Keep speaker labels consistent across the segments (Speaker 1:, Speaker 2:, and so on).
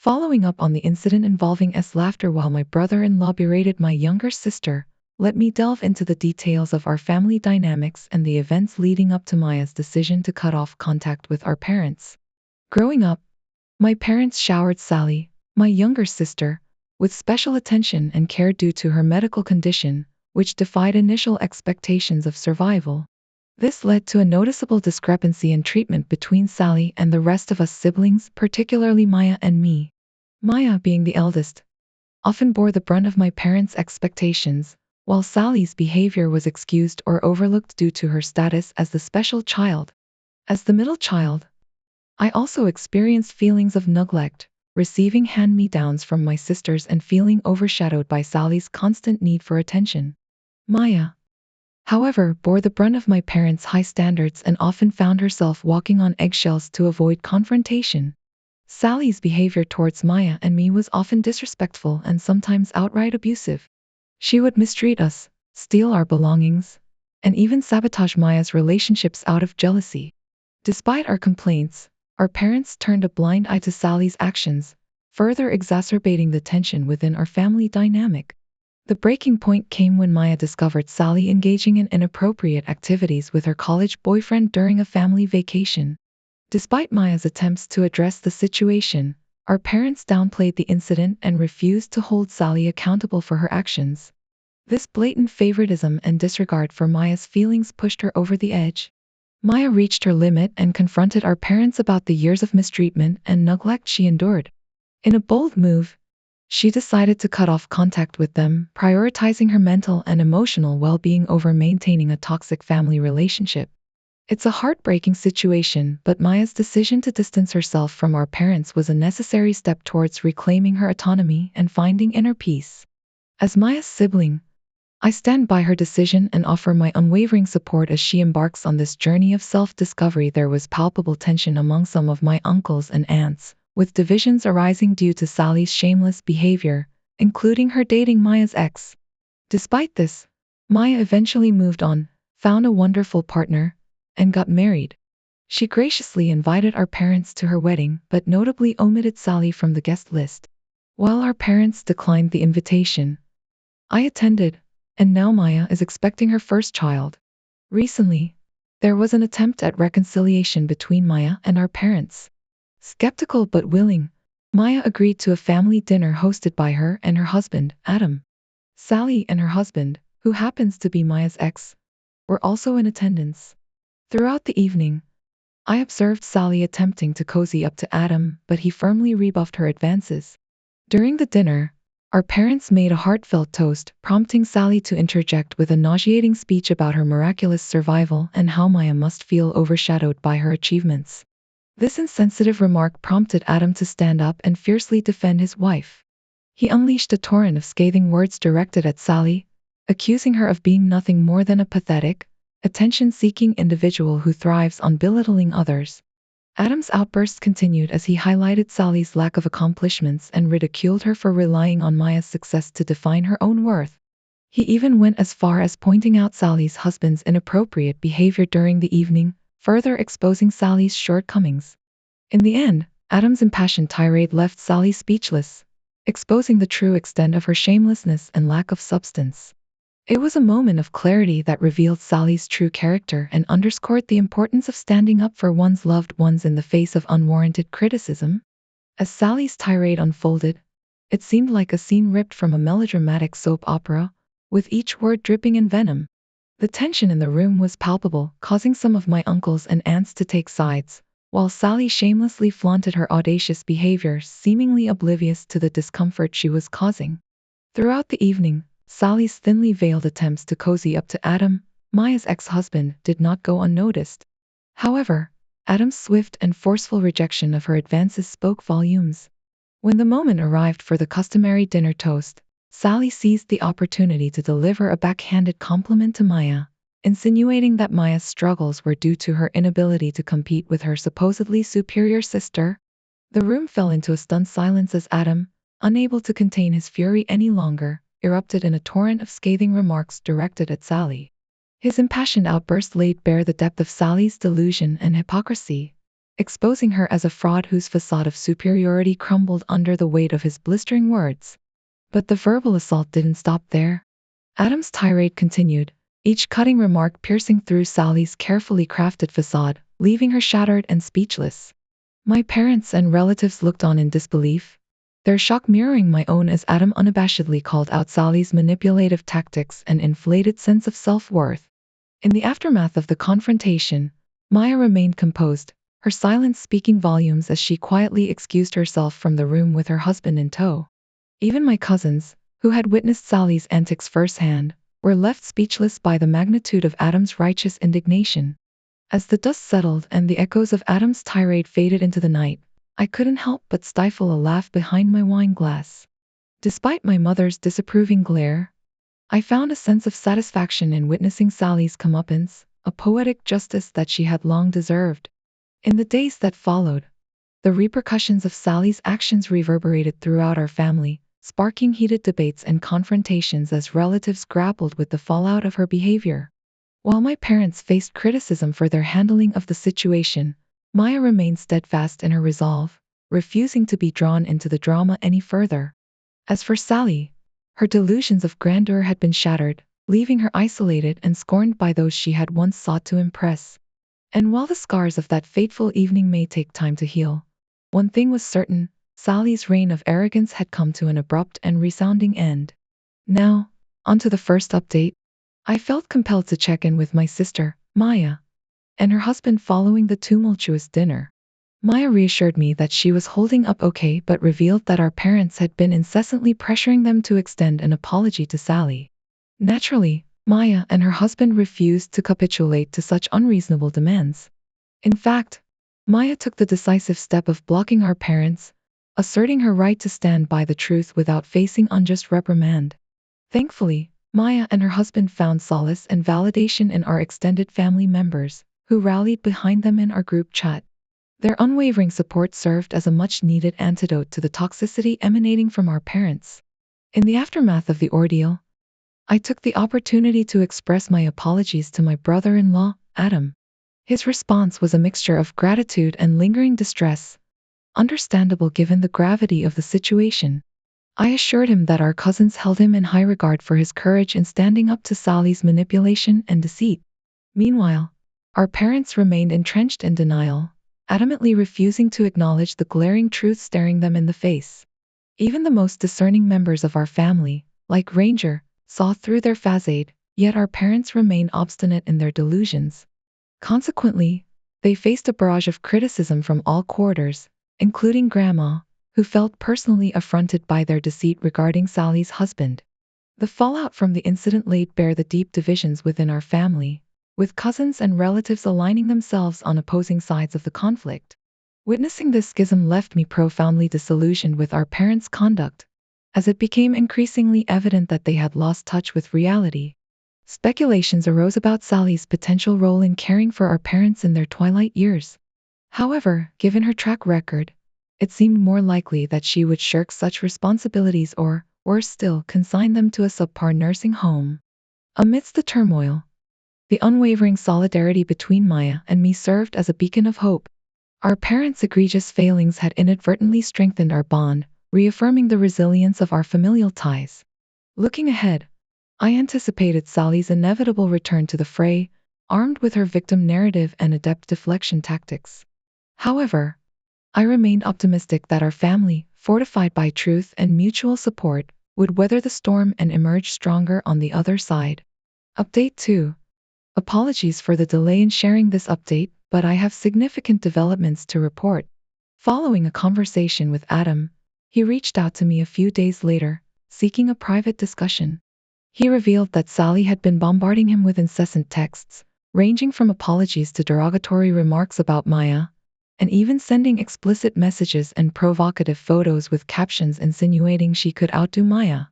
Speaker 1: Following up on the incident involving laughter while my brother-in-law berated my younger sister, let me delve into the details of our family dynamics and the events leading up to Maya's decision to cut off contact with our parents. Growing up, my parents showered Sally, my younger sister, with special attention and care due to her medical condition, which defied initial expectations of survival. This led to a noticeable discrepancy in treatment between Sally and the rest of us siblings, particularly Maya and me. Maya, being the eldest, often bore the brunt of my parents' expectations, while Sally's behavior was excused or overlooked due to her status as the special child. As the middle child, I also experienced feelings of neglect, receiving hand-me-downs from my sisters and feeling overshadowed by Sally's constant need for attention. Maya, however, bore the brunt of my parents' high standards and often found herself walking on eggshells to avoid confrontation. Sally's behavior towards Maya and me was often disrespectful and sometimes outright abusive. She would mistreat us, steal our belongings, and even sabotage Maya's relationships out of jealousy. Despite our complaints, our parents turned a blind eye to Sally's actions, further exacerbating the tension within our family dynamic. The breaking point came when Maya discovered Sally engaging in inappropriate activities with her college boyfriend during a family vacation. Despite Maya's attempts to address the situation, our parents downplayed the incident and refused to hold Sally accountable for her actions. This blatant favoritism and disregard for Maya's feelings pushed her over the edge. Maya reached her limit and confronted our parents about the years of mistreatment and neglect she endured. In a bold move, she decided to cut off contact with them, prioritizing her mental and emotional well-being over maintaining a toxic family relationship. It's a heartbreaking situation, but Maya's decision to distance herself from our parents was a necessary step towards reclaiming her autonomy and finding inner peace. As Maya's sibling, I stand by her decision and offer my unwavering support as she embarks on this journey of self-discovery. There was palpable tension among some of my uncles and aunts, with divisions arising due to Sally's shameless behavior, including her dating Maya's ex. Despite this, Maya eventually moved on, found a wonderful partner, and got married. She graciously invited our parents to her wedding, but notably omitted Sally from the guest list. While our parents declined the invitation, I attended, and now Maya is expecting her first child. Recently, there was an attempt at reconciliation between Maya and our parents. Skeptical but willing, Maya agreed to a family dinner hosted by her and her husband, Adam. Sally and her husband, who happens to be Maya's ex, were also in attendance. Throughout the evening, I observed Sally attempting to cozy up to Adam, but he firmly rebuffed her advances. During the dinner, our parents made a heartfelt toast, prompting Sally to interject with a nauseating speech about her miraculous survival and how Maya must feel overshadowed by her achievements. This insensitive remark prompted Adam to stand up and fiercely defend his wife. He unleashed a torrent of scathing words directed at Sally, accusing her of being nothing more than a pathetic, attention-seeking individual who thrives on belittling others. Adam's outbursts continued as he highlighted Sally's lack of accomplishments and ridiculed her for relying on Maya's success to define her own worth. He even went as far as pointing out Sally's husband's inappropriate behavior during the evening, further exposing Sally's shortcomings. In the end, Adam's impassioned tirade left Sally speechless, exposing the true extent of her shamelessness and lack of substance. It was a moment of clarity that revealed Sally's true character and underscored the importance of standing up for one's loved ones in the face of unwarranted criticism. As Sally's tirade unfolded, it seemed like a scene ripped from a melodramatic soap opera, with each word dripping in venom. The tension in the room was palpable, causing some of my uncles and aunts to take sides, while Sally shamelessly flaunted her audacious behavior, seemingly oblivious to the discomfort she was causing. Throughout the evening, Sally's thinly veiled attempts to cozy up to Adam, Maya's ex-husband, did not go unnoticed. However, Adam's swift and forceful rejection of her advances spoke volumes. When the moment arrived for the customary dinner toast, Sally seized the opportunity to deliver a backhanded compliment to Maya, insinuating that Maya's struggles were due to her inability to compete with her supposedly superior sister. The room fell into a stunned silence as Adam, unable to contain his fury any longer, erupted in a torrent of scathing remarks directed at Sally. His impassioned outburst laid bare the depth of Sally's delusion and hypocrisy, exposing her as a fraud whose facade of superiority crumbled under the weight of his blistering words. But the verbal assault didn't stop there. Adam's tirade continued, each cutting remark piercing through Sally's carefully crafted facade, leaving her shattered and speechless. My parents and relatives looked on in disbelief, their shock mirroring my own as Adam unabashedly called out Sally's manipulative tactics and inflated sense of self-worth. In the aftermath of the confrontation, Maya remained composed, her silence speaking volumes as she quietly excused herself from the room with her husband in tow. Even my cousins, who had witnessed Sally's antics firsthand, were left speechless by the magnitude of Adam's righteous indignation. As the dust settled and the echoes of Adam's tirade faded into the night, I couldn't help but stifle a laugh behind my wine glass. Despite my mother's disapproving glare, I found a sense of satisfaction in witnessing Sally's comeuppance, a poetic justice that she had long deserved. In the days that followed, the repercussions of Sally's actions reverberated throughout our family, sparking heated debates and confrontations as relatives grappled with the fallout of her behavior. While my parents faced criticism for their handling of the situation, Maya remained steadfast in her resolve, refusing to be drawn into the drama any further. As for Sally, her delusions of grandeur had been shattered, leaving her isolated and scorned by those she had once sought to impress. And while the scars of that fateful evening may take time to heal, one thing was certain, Sally's reign of arrogance had come to an abrupt and resounding end. Now, onto the first update. I felt compelled to check in with my sister, Maya, and her husband following the tumultuous dinner. Maya reassured me that she was holding up okay but revealed that our parents had been incessantly pressuring them to extend an apology to Sally. Naturally, Maya and her husband refused to capitulate to such unreasonable demands. In fact, Maya took the decisive step of blocking our parents, asserting her right to stand by the truth without facing unjust reprimand. Thankfully, Maya and her husband found solace and validation in our extended family members, who rallied behind them in our group chat. Their unwavering support served as a much-needed antidote to the toxicity emanating from our parents. In the aftermath of the ordeal, I took the opportunity to express my apologies to my brother-in-law, Adam. His response was a mixture of gratitude and lingering distress, understandable given the gravity of the situation. I assured him that our cousins held him in high regard for his courage in standing up to Sally's manipulation and deceit. Meanwhile, our parents remained entrenched in denial, adamantly refusing to acknowledge the glaring truth staring them in the face. Even the most discerning members of our family, like Ranger, saw through their facade, yet our parents remained obstinate in their delusions. Consequently, they faced a barrage of criticism from all quarters, including Grandma, who felt personally affronted by their deceit regarding Sally's husband. The fallout from the incident laid bare the deep divisions within our family, with cousins and relatives aligning themselves on opposing sides of the conflict. Witnessing this schism left me profoundly disillusioned with our parents' conduct, as it became increasingly evident that they had lost touch with reality. Speculations arose about Sally's potential role in caring for our parents in their twilight years. However, given her track record, it seemed more likely that she would shirk such responsibilities or, worse still, consign them to a subpar nursing home. Amidst the turmoil, the unwavering solidarity between Maya and me served as a beacon of hope. Our parents' egregious failings had inadvertently strengthened our bond, reaffirming the resilience of our familial ties. Looking ahead, I anticipated Sally's inevitable return to the fray, armed with her victim narrative and adept deflection tactics. However, I remained optimistic that our family, fortified by truth and mutual support, would weather the storm and emerge stronger on the other side. Update 2. Apologies for the delay in sharing this update, but I have significant developments to report. Following a conversation with Adam, he reached out to me a few days later, seeking a private discussion. He revealed that Sally had been bombarding him with incessant texts, ranging from apologies to derogatory remarks about Maya, and even sending explicit messages and provocative photos with captions insinuating she could outdo Maya.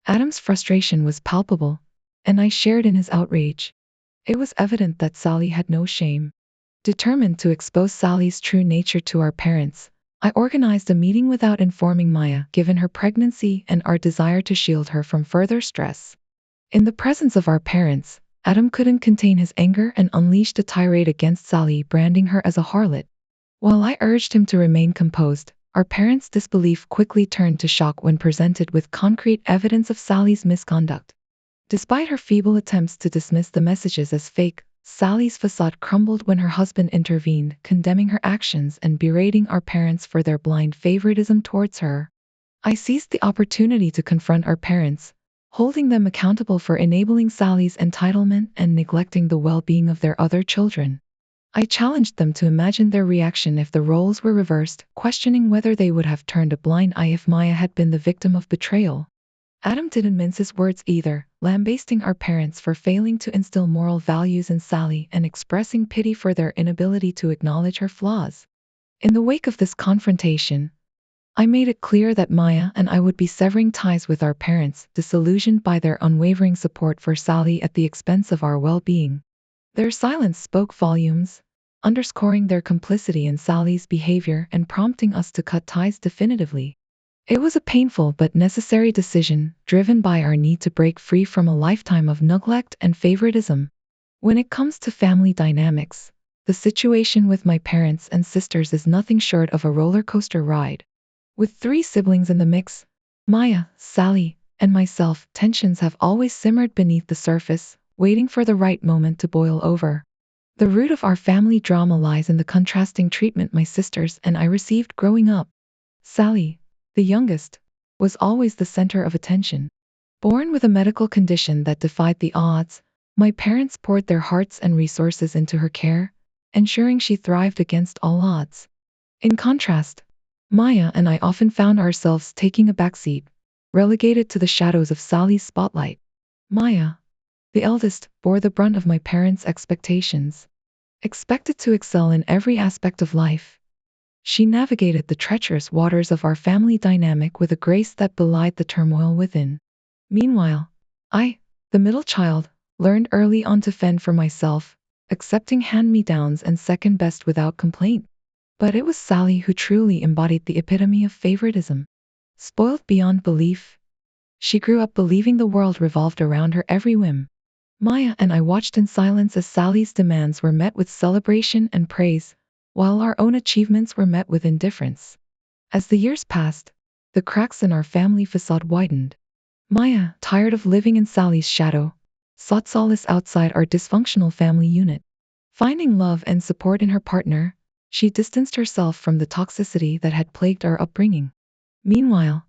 Speaker 1: Adam's frustration was palpable, and I shared in his outrage. It was evident that Sally had no shame. Determined to expose Sally's true nature to our parents, I organized a meeting without informing Maya, given her pregnancy and our desire to shield her from further stress. In the presence of our parents, Adam couldn't contain his anger and unleashed a tirade against Sally, branding her as a harlot. While I urged him to remain composed, our parents' disbelief quickly turned to shock when presented with concrete evidence of Sally's misconduct. Despite her feeble attempts to dismiss the messages as fake, Sally's facade crumbled when her husband intervened, condemning her actions and berating our parents for their blind favoritism towards her. I seized the opportunity to confront our parents, holding them accountable for enabling Sally's entitlement and neglecting the well-being of their other children. I challenged them to imagine their reaction if the roles were reversed, questioning whether they would have turned a blind eye if Maya had been the victim of betrayal. Adam didn't mince his words either, lambasting our parents for failing to instill moral values in Sally and expressing pity for their inability to acknowledge her flaws. In the wake of this confrontation, I made it clear that Maya and I would be severing ties with our parents, disillusioned by their unwavering support for Sally at the expense of our well-being. Their silence spoke volumes, underscoring their complicity in Sally's behavior and prompting us to cut ties definitively. It was a painful but necessary decision, driven by our need to break free from a lifetime of neglect and favoritism. When it comes to family dynamics, the situation with my parents and sisters is nothing short of a roller coaster ride. With three siblings in the mix, Maya, Sally, and myself, tensions have always simmered beneath the surface, waiting for the right moment to boil over. The root of our family drama lies in the contrasting treatment my sisters and I received growing up. Sally, the youngest, was always the center of attention. Born with a medical condition that defied the odds, my parents poured their hearts and resources into her care, ensuring she thrived against all odds. In contrast, Maya and I often found ourselves taking a backseat, relegated to the shadows of Sally's spotlight. Maya, the eldest, bore the brunt of my parents' expectations. Expected to excel in every aspect of life, she navigated the treacherous waters of our family dynamic with a grace that belied the turmoil within. Meanwhile, I, the middle child, learned early on to fend for myself, accepting hand-me-downs and second best without complaint. But it was Sally who truly embodied the epitome of favoritism. Spoiled beyond belief, she grew up believing the world revolved around her every whim. Maya and I watched in silence as Sally's demands were met with celebration and praise, while our own achievements were met with indifference. As the years passed, the cracks in our family facade widened. Maya, tired of living in Sally's shadow, sought solace outside our dysfunctional family unit. Finding love and support in her partner, she distanced herself from the toxicity that had plagued our upbringing. Meanwhile,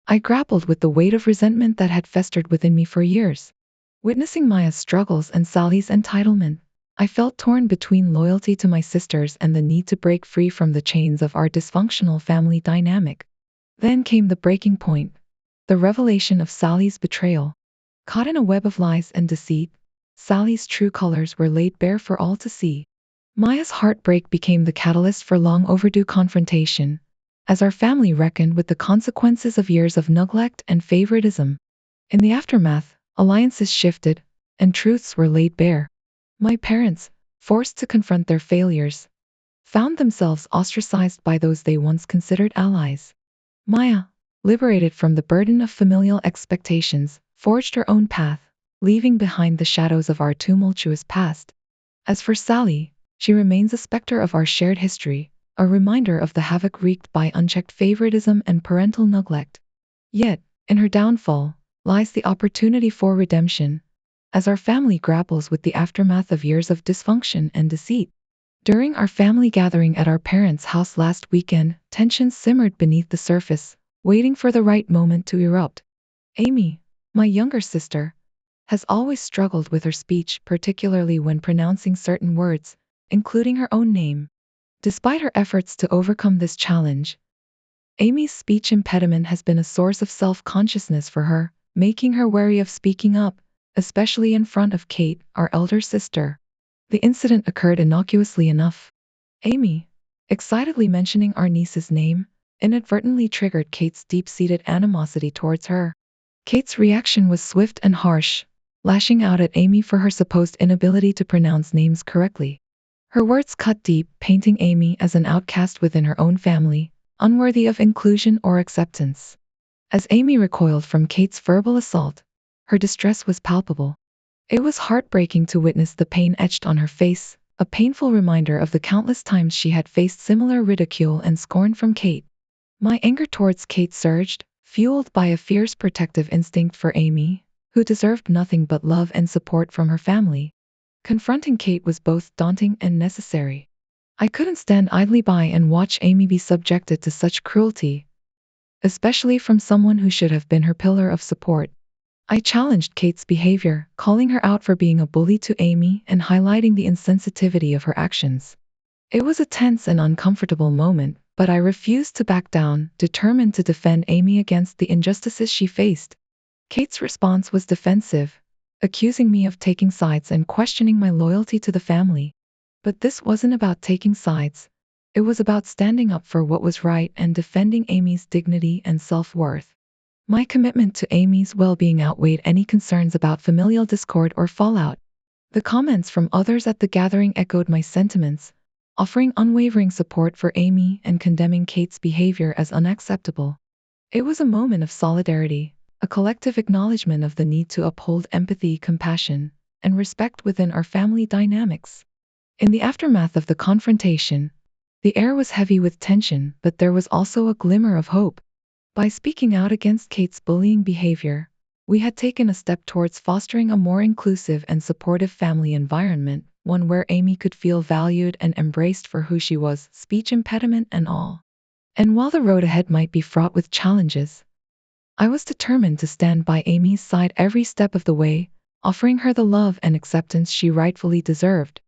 Speaker 1: I grappled with the weight of resentment that had festered within me for years. Witnessing Maya's struggles and Sally's entitlement, I felt torn between loyalty to my sisters and the need to break free from the chains of our dysfunctional family dynamic. Then came the breaking point, the revelation of Sally's betrayal. Caught in a web of lies and deceit, Sally's true colors were laid bare for all to see. Maya's heartbreak became the catalyst for long overdue confrontation, as our family reckoned with the consequences of years of neglect and favoritism. In the aftermath, alliances shifted, and truths were laid bare. My parents, forced to confront their failures, found themselves ostracized by those they once considered allies. Maya, liberated from the burden of familial expectations, forged her own path, leaving behind the shadows of our tumultuous past. As for Sally, she remains a specter of our shared history, a reminder of the havoc wreaked by unchecked favoritism and parental neglect. Yet, in her downfall, lies the opportunity for redemption, as our family grapples with the aftermath of years of dysfunction and deceit. During our family gathering at our parents' house last weekend, tensions simmered beneath the surface, waiting for the right moment to erupt. Amy, my younger sister, has always struggled with her speech, particularly when pronouncing certain words, including her own name. Despite her efforts to overcome this challenge, Amy's speech impediment has been a source of self-consciousness for her, making her wary of speaking up, especially in front of Kate, our elder sister. The incident occurred innocuously enough. Amy, excitedly mentioning our niece's name, inadvertently triggered Kate's deep-seated animosity towards her. Kate's reaction was swift and harsh, lashing out at Amy for her supposed inability to pronounce names correctly. Her words cut deep, painting Amy as an outcast within her own family, unworthy of inclusion or acceptance. As Amy recoiled from Kate's verbal assault, her distress was palpable. It was heartbreaking to witness the pain etched on her face, a painful reminder of the countless times she had faced similar ridicule and scorn from Kate. My anger towards Kate surged, fueled by a fierce protective instinct for Amy, who deserved nothing but love and support from her family. Confronting Kate was both daunting and necessary. I couldn't stand idly by and watch Amy be subjected to such cruelty, especially from someone who should have been her pillar of support. I challenged Kate's behavior, calling her out for being a bully to Amy and highlighting the insensitivity of her actions. It was a tense and uncomfortable moment, but I refused to back down, determined to defend Amy against the injustices she faced. Kate's response was defensive, accusing me of taking sides and questioning my loyalty to the family. But this wasn't about taking sides. It was about standing up for what was right and defending Amy's dignity and self-worth. My commitment to Amy's well-being outweighed any concerns about familial discord or fallout. The comments from others at the gathering echoed my sentiments, offering unwavering support for Amy and condemning Kate's behavior as unacceptable. It was a moment of solidarity, a collective acknowledgement of the need to uphold empathy, compassion, and respect within our family dynamics. In the aftermath of the confrontation, the air was heavy with tension, but there was also a glimmer of hope. By speaking out against Kate's bullying behavior, we had taken a step towards fostering a more inclusive and supportive family environment, one where Amy could feel valued and embraced for who she was, speech impediment and all. And while the road ahead might be fraught with challenges, I was determined to stand by Amy's side every step of the way, offering her the love and acceptance she rightfully deserved.